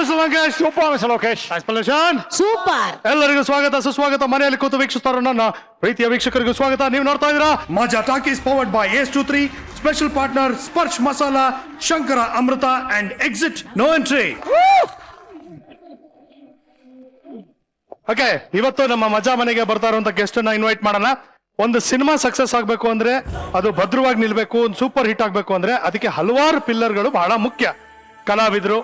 Mister Lankesh. Super mister Lokesh. Explanation super. ಎಲ್ಲರಿಗೂ ಸ್ವಾಗತ ಸುಸ್ವಾಗತ. ಮನೆಯಲ್ಲಿ ಕೂತು ವೀಕ್ಷಿಸ್ತಾರೋ ನನ್ನ ಪ್ರೀತಿಯ ವೀಕ್ಷಕರಿಗೂ ಸ್ವಾಗತ. ನೀವು ನೋಡ್ತಾ ಇದ್ದೀರಾ Majaa talkies powered by S23 special partner Sparsh Masala, Shankara Amrutha and exit no entry. Okay, ಇವತ್ತು ನಮ್ಮ ಮಜಾ ಮನೆಗೆ ಬರ್ತಾ ಇರುವಂತ ಗೆಸ್ಟ್ ಅನ್ನ ಇನ್ವೈಟ್ ಮಾಡೋಣ. ಒಂದು ಸಿನಿಮಾ ಸಕ್ಸಸ್ ಆಗ್ಬೇಕು ಅಂದ್ರೆ ಅದು ಭದ್ರವಾಗಿ ನಿಲ್ಬೇಕು, ಒಂದು ಸೂಪರ್ ಹಿಟ್ ಆಗ್ಬೇಕು ಅಂದ್ರೆ ಅದಕ್ಕೆ ಹಲವಾರು ಪಿಲ್ಲರ್ಗಳು ಬಹಳ ಮುಖ್ಯ. ಕಲಾವಿದರು,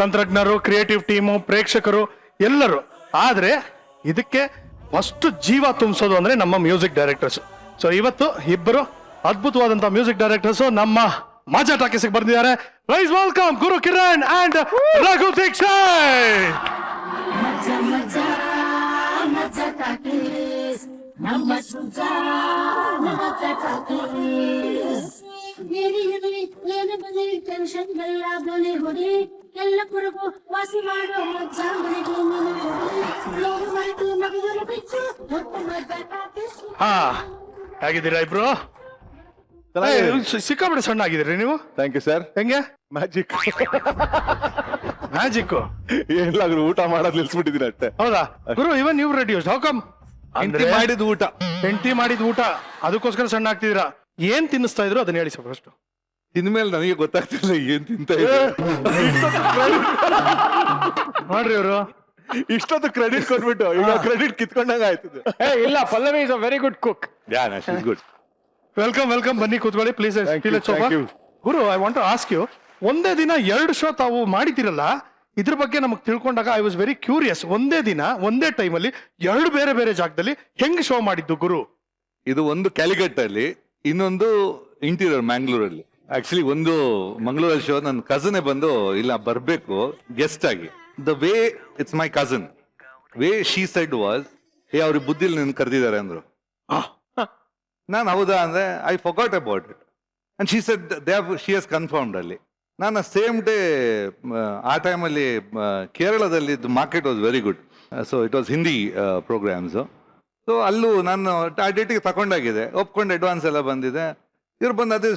ತಂತ್ರಜ್ಞರು, ಕ್ರಿಯೇಟಿವ್ ಟೀಮು, ಪ್ರೇಕ್ಷಕರು ಎಲ್ಲರೂ. ಆದ್ರೆ ಇದಕ್ಕೆ ಫಸ್ಟ್ ಜೀವ ತುಂಬಿಸೋದು ಅಂದ್ರೆ ನಮ್ಮ ಮ್ಯೂಸಿಕ್ ಡೈರೆಕ್ಟರ್ಸ್. ಸೊ ಇವತ್ತು ಇಬ್ಬರು ಅದ್ಭುತವಾದಂತಹ ಮ್ಯೂಸಿಕ್ ಡೈರೆಕ್ಟರ್ಸ್ ನಮ್ಮ ಮಜಾ ಟಾಕೀಸ್ಗೆ ಬಂದಿದ್ದಾರೆ. Please welcome Guru Kiran and Raghu Dixit. ಹಾ, ಹೇಗಿದ್ದೀರಾ ಇಬ್ರು? ಸಿಕ್ಕಾಬಿಡಿ ಸಣ್ಣ ಆಗಿದ್ದೀರಿ ನೀವು. Thank you sir. ಹೆಂಗೆ ಮ್ಯಾಜಿಕ್ ಮ್ಯಾಜಿಕ್ ಎಲ್ಲಾದ್ರೂ ಊಟ ಮಾಡೋದು ನಿಲ್ಸ್ಬಿಟ್ಟಿದೀನಿ ಅಷ್ಟೇ. ಹೌದಾ ಗುರು? ಇವನ್ ನೀವು ರೆಡ್ಯೂಸ್ ಹೌಕಮ್ ಅಂದ್ರೆ ಮಾಡಿದ ಊಟ, ಹೆಂಡತಿ ಮಾಡಿದ ಊಟ, ಅದಕ್ಕೋಸ್ಕರ ಸಣ್ಣ ಆಗ್ತಿದ್ದೀರಾ. ಏನ್ ತಿನ್ನಿಸ್ತಾ ಇದ್ರು ಅದನ್ನ ಹೇಳಿ ಫಸ್ಟ್. ತಿಂದ್ಮೇಲೆ ನನಗೆ ಗೊತ್ತಾಗ್ತಿಲ್ಲ ಏನ್ ತಿಂತ ಇದೆ. ನೋಡ್ರಿ ಇವರು ಇಷ್ಟೊಂದು ಕ್ರೆಡಿಟ್ ಕೊಟ್ಬಿಟ್ಟು ಈಗ ಕ್ರೆಡಿಟ್ ಕಿತ್ಕೊಂಡಂಗ ಆಯ್ತದೆ. ಇಲ್ಲ, Pallavi is a very good cook. Good. Welcome welcome, ಬನ್ನಿ ಕೂತ್ಕೊಳ್ಳಿ please. Guru, I want to ask you, ಒಂದೇ ದಿನ 2 ಶೋ ತಾವು ಮಾಡಿದಿರಲ್ಲ, ಇದ್ರ ಬಗ್ಗೆ ನಮಗ್ ತಿಳ್ಕೊಂಡಾಗ ಐ ವಾಸ್ ವೆರಿ ಕ್ಯೂರಿಯಸ್. ಒಂದೇ ದಿನ ಒಂದೇ ಟೈಮಲ್ಲಿ 2 ಬೇರೆ ಬೇರೆ ಜಾಗದಲ್ಲಿ ಹೆಂಗ್ ಶೋ ಮಾಡಿದ್ದು ಗುರು? ಇದು ಒಂದು ಕ್ಯಾಲಿಕಟ್ ಅಲ್ಲಿ, ಇನ್ನೊಂದು ಇಂಟೀರಿಯರ್ ಮ್ಯಾಂಗ್ಳೂರಲ್ಲಿ. ಆಕ್ಚುಲಿ ಒಂದು ಮಂಗಳೂರಲ್ಲಿ ಶೋ ನನ್ನ ಕಸನ್ ಬಂದು ಇಲ್ಲ ಬರ್ಬೇಕು ಗೆಸ್ಟ್ ಆಗಿ. The way it's my cousin way she said was, ಅವ್ರಿಗೆ ಬುದ್ಧಿಲಿ ನಿನ್ ಕರೆದಿದ್ದಾರೆ ಅಂದ್ರು. ನಾನು ಹೌದಾ ಅಂದ್ರೆ I forgot about it and she said she has confirmed ಅಲ್ಲಿ. ನಾನು ಸೇಮ್ ಡೇ ಆ ಟೈಮಲ್ಲಿ ಕೇರಳದಲ್ಲಿ market was very good. So it was Hindi programs. So ಅಲ್ಲೂ ನಾನು ಆ ಡೇಟಿಗೆ ತಗೊಂಡಾಗಿದೆ, ಒಪ್ಕೊಂಡು ಅಡ್ವಾನ್ಸ್ ಎಲ್ಲ ಬಂದಿದೆ. ಇವ್ರು ಬಂದು ಅದೇ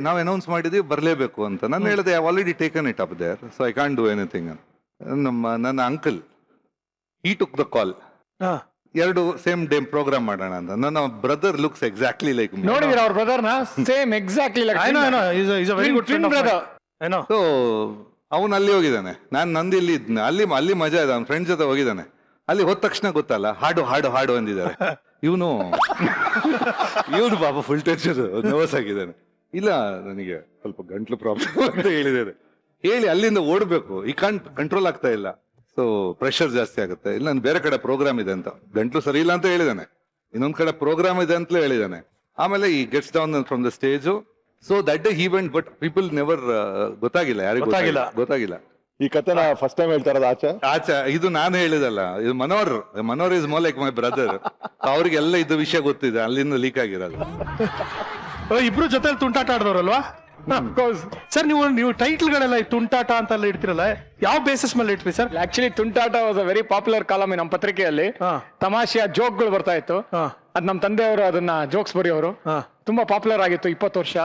ನಾವು ಅನೌನ್ಸ್ ಮಾಡಿದ್ವಿ ಬರಲೇಬೇಕು ಅಂತ. ನಾನು ಹೇಳಿದೆ I already taken it up there, so I can't do anything. ನನ್ನ ಅಂಕಲ್ ಈ took the call, 2 same day program ಮಾಡೋಣ ಅಂತ. ನನ್ನ brother looks exactly like me. ನೋಡಿದಿರ ಅವ್ರ ಬ್ರದರ್ ನ? Same exactly like. I know is a very good friend brother. I know. So ಅವನು ಅಲ್ಲಿ ಹೋಗಿದ್ದಾನೆ, ನಾನು ನಂದು ಇಲ್ಲಿ ಇದ್ನ. ಅಲ್ಲಿ ಮಜಾ ಇದೆ, ಅವ್ನ ಫ್ರೆಂಡ್ ಜೊತೆ ಹೋಗಿದ್ದಾನೆ. ಅಲ್ಲಿ ಹೋದ ತಕ್ಷಣ ಗೊತ್ತಲ್ಲ, ಹಾಡು ಹಾಡು ಹಾಡು ಅಂದಿದ್ದಾರೆ. ಇವನು ಬಾಬಾ ಫುಲ್ ಟೆನ್ಷನ್, ನರ್ವಸ್ ಆಗಿದ್ದಾನೆ. ಇಲ್ಲ ನನಗೆ ಸ್ವಲ್ಪ ಗಂಟ್ಲು ಪ್ರಾಬ್ಲಮ್ ಅಂತ ಹೇಳಿದ್ದಾರೆ. ಹೇಳಿ ಅಲ್ಲಿಂದ ಓಡಬೇಕು, ಈ ಕಂಟ್ರೋಲ್ ಆಗ್ತಾ ಇಲ್ಲ. ಸೊ ಪ್ರೆಷರ್ ಜಾಸ್ತಿ ಆಗುತ್ತೆ. ಇಲ್ಲ ನಾನು ಬೇರೆ ಕಡೆ ಪ್ರೋಗ್ರಾಮ್ ಇದೆ ಅಂತ, ಗಂಟ್ಲು ಸರಿ ಇಲ್ಲ ಅಂತ ಹೇಳಿದಾನೆ. ಇನ್ನೊಂದ್ ಕಡೆ ಪ್ರೋಗ್ರಾಮ್ ಇದೆ ಅಂತಲೇ ಹೇಳಿದಾನೆ. ಆಮೇಲೆ ಈ gets down from the stage. So that day he went, but people never ಗೊತ್ತಾಗಿಲ್ಲ, ಯಾರಿಗೂ ಗೊತ್ತಾಗಿಲ್ಲ. ಈ ಕಥೆನ ಫಸ್ಟ್ ಟೈಮ್ ಹೇಳ್ತಾ ಇರೋದು ಆಚೆ. ಇದು ನಾನು ಹೇಳಿದಲ್ಲ, ಇದು Manohar is more like my brother. ಅವ್ರಿಗೆಲ್ಲ ಇದು ವಿಷಯ ಗೊತ್ತಿದೆ, ಅಲ್ಲಿಂದ ಲೀಕ್ ಆಗಿರೋದು. ಇಬ್ರು ಜೊತೆ ತುಂಟಾಟ ಆಡಿದವ್ರಲ್ವಾ ಸರ್? ನೀವು ಟೈಟಲ್ ಗಳೆಲ್ಲ ತುಂಟಾಟ ಅಂತೆಲ್ಲ ಇಡ್ತಿರಲ್ಲ, ಯಾವ ಬೇಸಿಸ್ ಮೇಲೆ ಇಟ್ರಿ sir? Actually Tuntata was a very popular column ನಮ್ಮ ಪತ್ರಿಕೆಯಲ್ಲಿ. ತಮಾಷೆಯ ಜೋಕ್ಗಳು ಬರ್ತಾ ಇತ್ತು. ಅದ್ ನಮ್ಮ ತಂದೆಯವರು ಅದನ್ನ ಜೋಕ್ಸ್ ಬರೆಯೋರು, ತುಂಬಾ ಪಾಪ್ಯುಲರ್ ಆಗಿತ್ತು 20 ವರ್ಷ.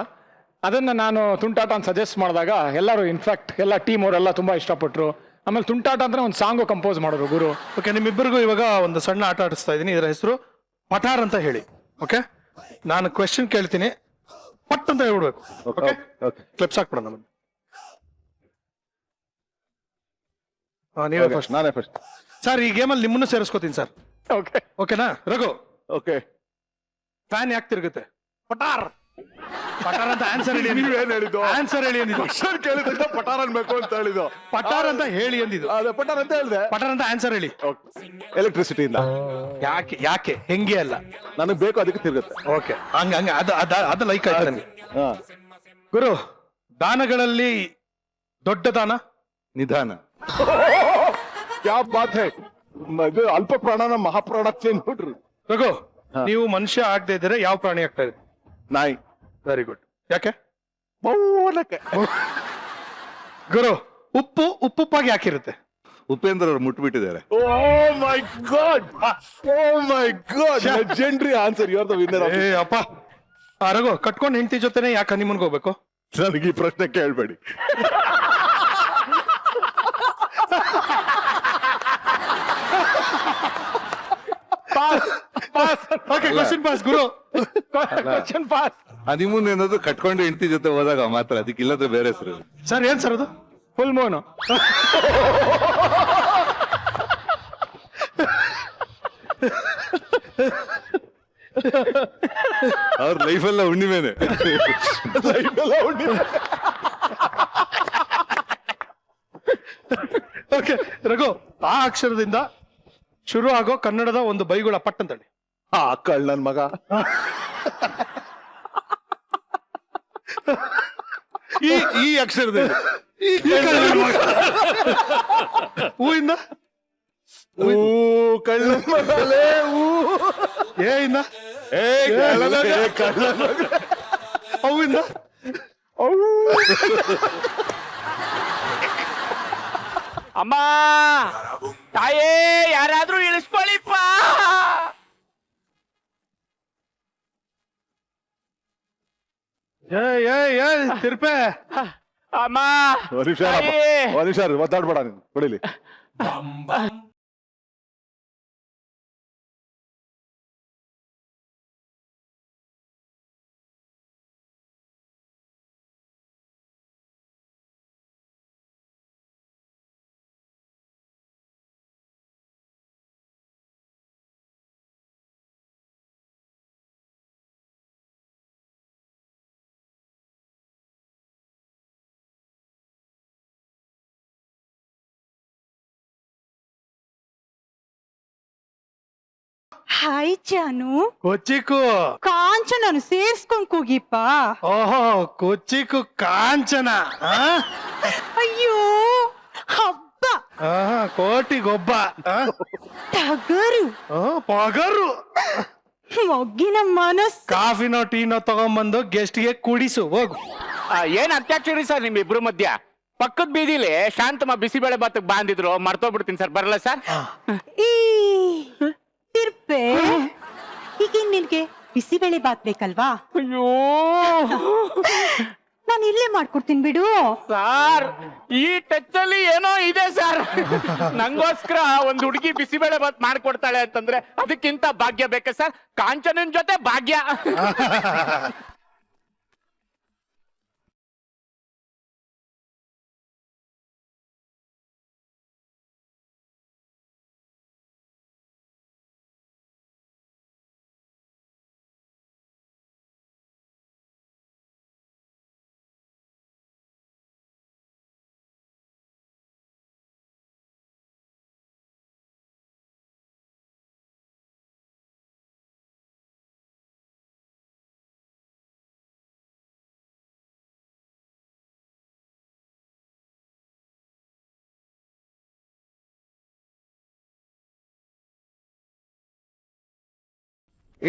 ಅದನ್ನ ನಾನು ತುಂಟಾಟ ಅಂತ ಸಜೆಸ್ಟ್ ಮಾಡಿದಾಗ ಎಲ್ಲರೂ, ಇನ್ಫ್ಯಾಕ್ಟ್ ಎಲ್ಲ ಟೀಮ್ ಅವರೆಲ್ಲ ತುಂಬಾ ಇಷ್ಟಪಟ್ರು. ಆಮೇಲೆ ತುಂಟಾಟ ಅಂದ್ರೆ ಒಂದು ಸಾಂಗು ಕಂಪೋಸ್ ಮಾಡೋರು ಗುರು. ಓಕೆ, ನಿಮ್ಮಿಬ್ಬರಿಗೂ ಇವಾಗ ಒಂದು ಸಣ್ಣ ಆಟ ಆಡಿಸ್ತಾ ಇದ್ದೀನಿ. ಇದರ ಹೆಸರು ಪಠಾರ್ ಅಂತ ಹೇಳಿ. ಓಕೆ, ನಾನು ಕ್ವೆಶ್ಚನ್ ಕೇಳ್ತೀನಿ, ಪಟ್ ಅಂತ ಹೇಳ್ಬಿಡ್ಬೇಕು. Okay, clips ಹಾಕ್ಬಿಡೋಣ. ನೀವೇ ಫಸ್ಟ್. ನಾನೇ ಫಸ್ಟ್ ಸರ್. ಈ ಗೇಮಲ್ಲಿ ನಿಮ್ಮನ್ನು ಸೇರಿಸ್ಕೋತೀನಿ ಸರ್. ಓಕೆ, ಓಕೆನಾ ರಘು? ಓಕೆ. ಫ್ಯಾನ್ ಯಾಕೆ ತಿರುಗುತ್ತೆ? ಪಟಾರ್ ಪಟಾರ್ ಅಂತ ಆನ್ಸರ್ ಹೇಳಿ. ನೀವೇನ್ ಹೇಳಿದ್ದು? ಆನ್ಸರ್ ಹೇಳಿ ಅಂದಿದ್ದು. ಕೇಳಿದ ಪಟಾರ್ ಅನ್ಬೇಕು ಅಂತ ಹೇಳಿದ್ದು. ಪಟಾರ್ ಅಂತ ಹೇಳಿ ಅಂದಿದ್ದು. ಅದೇ ಪಟಾರ್ ಅಂತ ಹೇಳಿದೆ. ಪಟಾರ್ ಅಂತ ಆನ್ಸರ್ ಹೇಳಿ. ಎಲೆಕ್ಟ್ರಿಸಿಟಿಯಿಂದ. ಯಾಕೆ ಹೆಂಗೆ ಅಲ್ಲ, ನನಗೆ ಬೇಕು ಅದಕ್ಕೆ ತಿರುಗುತ್ತೆ. ಓಕೆ, ಹಂಗ ಅದು ಲೈಕ್ ಆಯ್ತು ನನಗೆ. ಗುರು, ದಾನಗಳಲ್ಲಿ ದೊಡ್ಡ ದಾನ ನಿಧಾನ. ಕ್ಯಾ ಬಾತ್ ಹೈ. ಇದು ಅಲ್ಪ ಪ್ರಾಣನ ಮಹಾಪ್ರಾಣ ನೋಡ್ರಿ. ರಘು, ನೀವು ಮನುಷ್ಯ ಆಗದೆ ಇದ್ರೆ ಯಾವ ಪ್ರಾಣಿ ಆಗ್ತಾ ಇದೆ? ನಾಯಿ. Very good. ಯಾಕೆ? ಮೌನಕ್ಕೆ. ಗುರು, ಉಪ್ಪುಪ್ಪಾಗಿ ಯಾಕಿರುತ್ತೆ? ಉಪೇಂದ್ರ ಅವ್ರು ಮುಟ್ಬಿಟ್ಟಿದ್ದಾರೆ. Oh my God, legendary answer. You are the winner. ಏ ಅಪ್ಪ, ರಘು, ಕಟ್ಕೊಂಡು ಹೆಂಡತಿ ಜೊತೆನೆ ಯಾಕೆ ಹನಿಮೂನ್ಗೆ ಹೋಗ್ಬೇಕು? ನನಗೆ ಈ ಪ್ರಶ್ನೆ ಕೇಳಬೇಡಿ. ಓಕೆ ಕ್ವಶನ್ ಪಾಸ್ ಗುರು. Question pass. ಹನಿಮೂನ್ ಏನಾದ್ರು ಕಟ್ಕೊಂಡು ಹೆಂಡತಿ ಜೊತೆ ಹೋದಾಗ ಮಾತ್ರ, ಅದಕ್ಕೆ ಇಲ್ಲದ್ರೆ ಬೇರೆ ಹೆಸರು. ಸರ್ ಏನ್ ಸರ್ ಅದು? Full moon. ಅವ್ರ ಲೈಫ್ ಎಲ್ಲ ಹುಣ್ಣಿಮೆನೆ. ಓಕೆ ರಘು, ಆ ಅಕ್ಷರದಿಂದ ಶುರು ಆಗೋ ಕನ್ನಡದ ಒಂದು ಬೈಗುಳ ಪಟ್ ಅಂತೇಳಿ. ಕಳ್ಳನ್ ಮಗ. ಈ ಅಕ್ಷರದಲ್ಲಿ ಹೂವಿಂದ ಕಳ್ಳನ್ ಮಗಲೇ ಏ ಇಂದ ಹೂವಿಂದ ಅಮ್ಮ ತಾಯೇ ಯಾರಾದ್ರೂ ಇಳಿಸ್ಕೊಳ್ಳಿಪ್ಪ. ಏ ತಿರ್ಪೆ. ಅಮ್ಮ ನಿಮಿಷ ಮಾತಾಡ್ಬೇಡ ನೀನು ಕೊಡಿಲಿ. ಹಾಯ್ ಜಾನು. ಕೊಚ್ಚಿಕು ಕಾಂಚನನು ಸೇರ್ಸ್ಕೊಂಡ್ ಕೂಗಿಪ್ಪ. ಓಹೋ ಕೊಚ್ಚಿಕು ಕಾಂಚನ. ಅಯ್ಯೋ ಹಬ್ಬ. ಕೋಟಿಗೊಬ್ಬ. ಟಗರು ಪಗರು. ಮೊಗ್ಗಿನ ಮನಸ್ಸು. ಕಾಫಿನೋ ಟೀನೋ ತಗೊಂಬಂದು ಗೆಸ್ಟ್ಗೆ ಕುಡಿಸು ಹೋಗು. ಏನ್ ಅತ್ಯಾಚಾರಿ ಸರ್ ನಿಮ್ ಇಬ್ರು ಮಧ್ಯ? ಪಕ್ಕದ ಬೀದಿಲಿ ಶಾಂತಮ್ಮ ಬಿಸಿಬೇಳೆ ಬಾತಕ್ ಬಾಂದಿದ್ರು, ಮರ್ತೋಗ್ಬಿಡ್ತೀನಿ ಸರ್. ಬರಲ್ಲ ಸರ್? ಈ ತಿರ್ಪೆ, ಈಗ ನಿನ್ಗೆ ಬಿಸಿಬೇಳೆ ಬಾತ್ ಬೇಕಲ್ವಾ? ಅಯ್ಯೋ ನಾನು ಇಲ್ಲೇ ಮಾಡ್ಕೊಡ್ತೀನಿ ಬಿಡು. ಸರ್ ಈ ಟಚ್ ಅಲ್ಲಿ ಏನೋ ಇದೆ ಸರ್. ನಂಗೋಸ್ಕರ ಒಂದ್ ಹುಡುಗಿ ಬಿಸಿಬೇಳೆ ಬಾತ್ ಮಾಡ್ಕೊಡ್ತಾಳೆ ಅಂತಂದ್ರೆ ಅದಕ್ಕಿಂತ ಭಾಗ್ಯ ಬೇಕಾ ಸರ್? ಕಾಂಚನನ್ ಜೊತೆ ಭಾಗ್ಯ.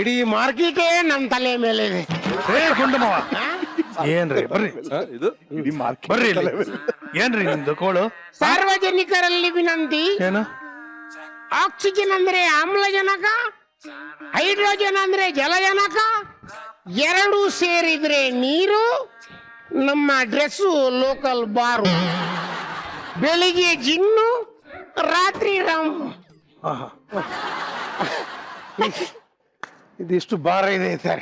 ಇಡೀ ಮಾರ್ಕೆಟೇ ನಮ್ ತಲೆ ಮೇಲೆ ಇದೆ. ಗುಂಡಮ್ಮವ ಏನ್ರಿ ಬರ್ರಿ ಇದು ಬರ್ರಿ ಇಲ್ಲಿ. ಏನ್ರಿ ನಿಮ್ದು ಕೋಳು? ಸಾರ್ವಜನಿಕರಲ್ಲಿ ವಿನಂತಿ. ಏನು? ಆಕ್ಸಿಜನ್ ಅಂದ್ರೆ ಆಮ್ಲಜನಕ, ಹೈಡ್ರೋಜನ್ ಅಂದ್ರೆ ಜಲಜನಕ, ಎರಡು ಸೇರಿದ್ರೆ ನೀರು. ನಮ್ಮ ಡ್ರೆಸ್ಸು ಲೋಕಲ್ ಬಾರು. ಬೆಳಿಗ್ಗೆ ಜಿನ್ನು, ರಾತ್ರಿ ರಾಮ್. ಇದಿಷ್ಟು ಭಾರ ಇದೆ ಸರ್.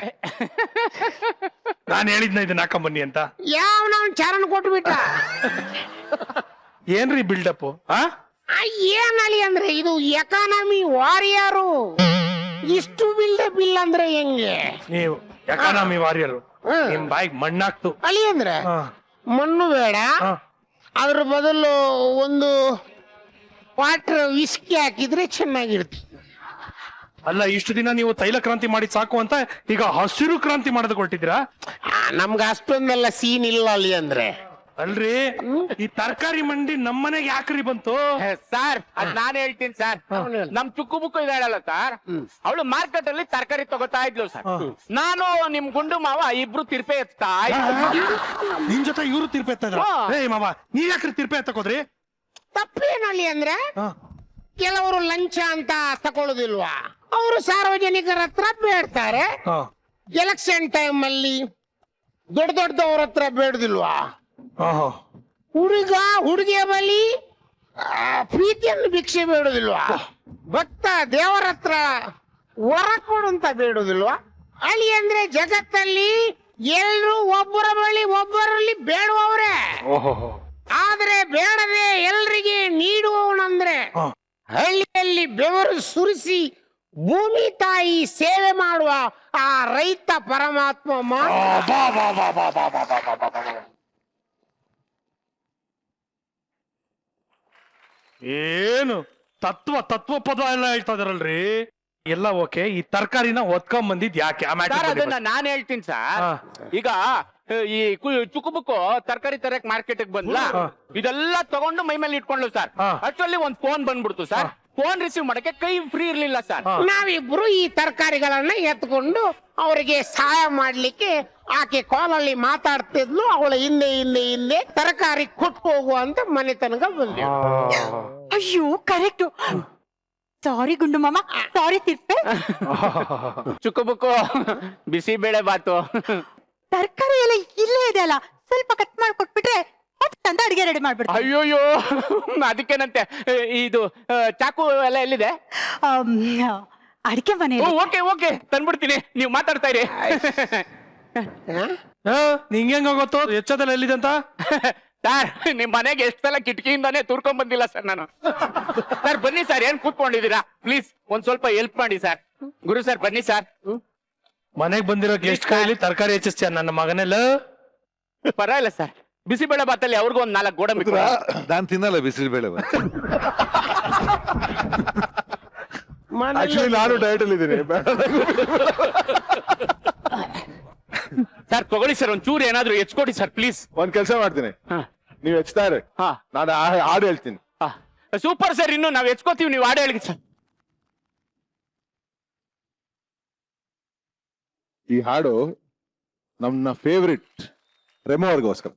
ನಾನು ಹೇಳಿದ್ನ ಇದನ್ನ ಹಾಕೊಂಬನ್ನಿ ಅಂತ. ಯಾವ ನಾವು ಚಾರಣ ಕೊಟ್ಬಿಟ್ಟ. ಏನ್ರಿ ಬಿಲ್ಡಪ್? ಏನಲಿ ಅಂದ್ರೆ ಇದು ಎಕಾನಮಿ ವಾರಿಯರು. ಇಷ್ಟು ಬಿಲ್ಡಪ್ ಇಲ್ಲ ಅಂದ್ರೆ ಹೆಂಗೆ? ನೀವು ಎಕಾನಮಿ ವಾರಿಯರ್, ನಿಮ್ ಬಾಯಿಗೆ ಮಣ್ಣಾಕ್ತು. ಅಲಿ ಅಂದ್ರೆ ಮಣ್ಣು ಬೇಡ, ಅದ್ರ ಬದಲು ಒಂದು ವಾಟರ್ ವಿಸ್ಕಿ ಹಾಕಿದ್ರೆ ಚೆನ್ನಾಗಿರುತ್ತೆ. ಅಲ್ಲ, ಇಷ್ಟು ದಿನ ನೀವು ತೈಲ ಕ್ರಾಂತಿ ಮಾಡಿ ಸಾಕು ಅಂತ ಈಗ ಹಸಿರು ಕ್ರಾಂತಿ ಮಾಡೋದಕ್ಕೆ ಹೊರಟಿದ್ದೀರಾ? ನಮ್ಗೆ ಅಷ್ಟೊಂದೆಲ್ಲ ಸೀನ್ ಇಲ್ಲ ಅಲ್ಲಿ ಅಂದ್ರೆ. ಅಲ್ರಿ, ಈ ತರಕಾರಿ ಮಂಡಿ ನಮ್ಮನೆಗೆ ಯಾಕ್ರಿ ಬಂತು? ಸರ್ ಅದ್ ನಾನ್ ಹೇಳ್ತೀನಿ ಸರ್. ನಮ್ ಚುಕ್ಕು ಬುಕ್ಕು ಇದಾಳಲ್ಲ ಸರ್, ಅವಳು ಮಾರ್ಕೆಟ್ ಅಲ್ಲಿ ತರಕಾರಿ ತಗೋತಾ ಇದ್ಲು ಸರ್. ನಾನು ನಿಮ್ ಗುಂಡು ಮಾವ ಇಬ್ರು ತಿರ್ಪೆ ಎತ್ತಾ ನಿನ್ ಜೊತೆ ಇವ್ರು ತಿರ್ಪೆ ಎತ್ತ ಇದ್ರ? ಏ ಮಾವ, ನೀವ್ ಯಾಕ್ರಿ ತಿರ್ಪೆ ಎತ್ತಕೋದ್ರಿ? ತಪ್ಪೇನಲ್ಲಿ ಅಂದ್ರೆ ಕೆಲವರು ಲಂಚ ಅಂತ ತಕೊಳ್ಳೋದಿಲ್ವಾ, ಅವರು ಸಾರ್ವಜನಿಕರ ಹತ್ರ ಬೇಡ್ತಾರೆ. ಎಲೆಕ್ಷನ್ ಟೈಮ್ ಅಲ್ಲಿ ದೊಡ್ಡದವ್ರ ಹತ್ರ ಬೇಡದಿಲ್ವಾ? ಹುಡುಗ ಹುಡುಗಿಯ ಬಳಿ ಪ್ರೀತಿಯನ್ನು ಭಿಕ್ಷೆ ಬೇಡುದಿಲ್ವಾ? ಭಕ್ತ ದೇವರ ಹತ್ರ ವರ ಕೊಡು ಅಂತ ಬೇಡುದಿಲ್ವಾ? ಅಳಿ ಅಂದ್ರೆ ಜಗತ್ತಲ್ಲಿ ಎಲ್ರು ಒಬ್ಬರ ಬಳಿ ಒಬ್ಬರಲ್ಲಿ ಬೇಡುವವ್ರೆ. ಆದ್ರೆ ಬೇಡದೆ ಎಲ್ರಿಗೆ ನೀಡುವವನಂದ್ರೆ ಹಳ್ಳಿಯಲ್ಲಿ ಬೆವರು ಸುರಿಸಿ ಭೂಮಿ ತಾಯಿ ಸೇವೆ ಮಾಡುವ ಆ ರೈತ ಪರಮಾತ್ಮ ಮಾತ್ರ. ಏನು ತತ್ವ ಪದ ಎಲ್ಲ ಹೇಳ್ತಾ ಇದಾರಲ್ರಿ. ಎಲ್ಲ ಓಕೆ, ಈ ತರಕಾರಿನ ಒತ್ಕೊಂಡ್ ಬಂದಿದ್ ಯಾಕೆ? ಆ matter ಸರ್ ಬನ್ನಿ ಅದನ್ನ ನಾನ್ ಹೇಳ್ತೀನಿ ಸರ್. ಈಗ ಈ ಚುಕ್ಕುಬುಕ್ಕು ತರಕಾರಿ ತರಕ್ ಮಾರ್ಕೆಟ್ ಬಂದ್ಲ, ಇದೆಲ್ಲ ತಗೊಂಡು ಮೈ ಮೇಲೆ ಇಟ್ಕೊಂಡ್ಲು ಸರ್. ಅಷ್ಟರಲ್ಲಿ ಒಂದ್ ಫೋನ್ ಬಂದ್ಬಿಡ್ತು ಸರ್. ಫೋನ್ ರಿಸೀವ್ ಮಾಡಕ್ಕೆ ಕೈ ಫ್ರೀ ಇರ್ಲಿಲ್ಲ ಸರ್. ನಾವಿಬ್ರು ಈ ತರಕಾರಿಗಳನ್ನ ಎತ್ಕೊಂಡು ಅವರಿಗೆ ಸಹಾಯ ಮಾಡ್ಲಿಕ್ಕೆ ಆಕೆ ಕಾಲಲ್ಲಿ ಮಾತಾಡ್ತಿದ್ಲು. ಅವಳ ಹಿಂದೆ ತರಕಾರಿ ಕೊಟ್ಟು ಹೋಗುವ ಅಂತ ಮನೆ ತನಕ ಬಂದೆ. ಅಯ್ಯೋ ಕರೆಕ್ಟು. ಸಾರಿ ಗುಂಡು ಮಾಮ, ಸಾರಿ ತಿರ್ಪೆ. ಚುಕ್ಕುಬುಕ್ಕು ಬಿಸಿ ಬೇಳೆ ಬಾತು. ತರಕಾರಿ ಎಲ್ಲ ಇಲ್ಲೇ ಇದೆ ಅಲ್ಲ, ಸ್ವಲ್ಪ ಕಟ್ ಮಾಡ್ಕೊಟ್ಬಿಟ್ರೆ ಅಂತ ಅಡಿಗೆ ರೆಡಿ ಮಾಡ್ಬಿಡ್ತೀನಿ. ಅಯ್ಯೋಯ್ಯೋ, ಅದಕ್ಕೇನಂತೆ. ಇದು ಚಾಕು ಎಲ್ಲ ಎಲ್ಲಿದೆ? ಅಡಿಕೆ ಮನೆ. ಓಕೆ ತಂದ್ಬಿಡ್ತೀನಿ, ನೀವು ಮಾತಾಡ್ತಾ ಇರಿ. ನಿಂಗೆ ಗೊತ್ತು ಎಚ್ಚದಲ್ಲ ಎಲ್ಲಿದೆ ಅಂತ? ಸರ್ ನಿಮ್ ಮನೆಗೆ ಎಷ್ಟು ಸಲ ಕಿಟಕಿಯಿಂದಾನೇ ತೂರ್ಕೊಂಡ್ ಬಂದಿಲ್ಲ ಸರ್ ನಾನು. ಸರ್ ಬನ್ನಿ ಸರ್, ಏನ್ ಕೂತ್ಕೊಂಡಿದ್ದೀರಾ? ಪ್ಲೀಸ್ ಒಂದ್ ಸ್ವಲ್ಪ ಹೆಲ್ಪ್ ಮಾಡಿ ಸರ್. ಗುರು ಸರ್ ಬನ್ನಿ ಸರ್. ಮನೆಗ್ ಬಂದಿರೋ ಗೆಸ್ಟ್ ಕೈಲಿ ತರಕಾರಿ ಹೆಚ್ಚಿಸ್ತೀಯ ನನ್ನ ಮಗನೆಲ್ಲ. ಪರವಾಗಿಲ್ಲ ಸರ್, ಬಿಸಿಬೇಳೆ ಬಾತಲ್ಲಿ ಅವ್ರಿಗೂ ಒಂದ್ 4 ಗೋಡಂಬಿ ಕೊಡಿ. ನಾನ್ ತಿನ್ನಲ್ಲ ಬಿಸಿಬೇಳೆ ಬಾತ್. ಆಕ್ಚುಲಿ ನಾನು ಡಯಟ್ ಅಲ್ಲಿ ಇದ್ದೀನಿ. ಸರ್ ತಗೊಳ್ಳಿ ಸರ್, ಒಂದ್ ಚೂರು ಏನಾದ್ರು ಹೆಚ್ಕೊಡಿ ಸರ್ ಪ್ಲೀಸ್. ಒಂದ್ ಕೆಲಸ ಮಾಡ್ತೀನಿ, ನೀವ್ ಹೆಚ್ಚ್ತಾ ಇರಿ, ನಾನು ಹಾಡು ಹೇಳ್ತೀನಿ. ಸೂಪರ್ ಸರ್, ಇನ್ನು ನಾವ್ ಹೆಚ್ಕೋತೀವಿ, ನೀವು ಹಾಡು ಹೇಳಿ ಸರ್. ಈ ಹಾಡು ನಮ್ಮ ಫೇವ್ರಿಟ್ ರೆಮೋ ಅವ್ರಿಗೋಸ್ಕರ.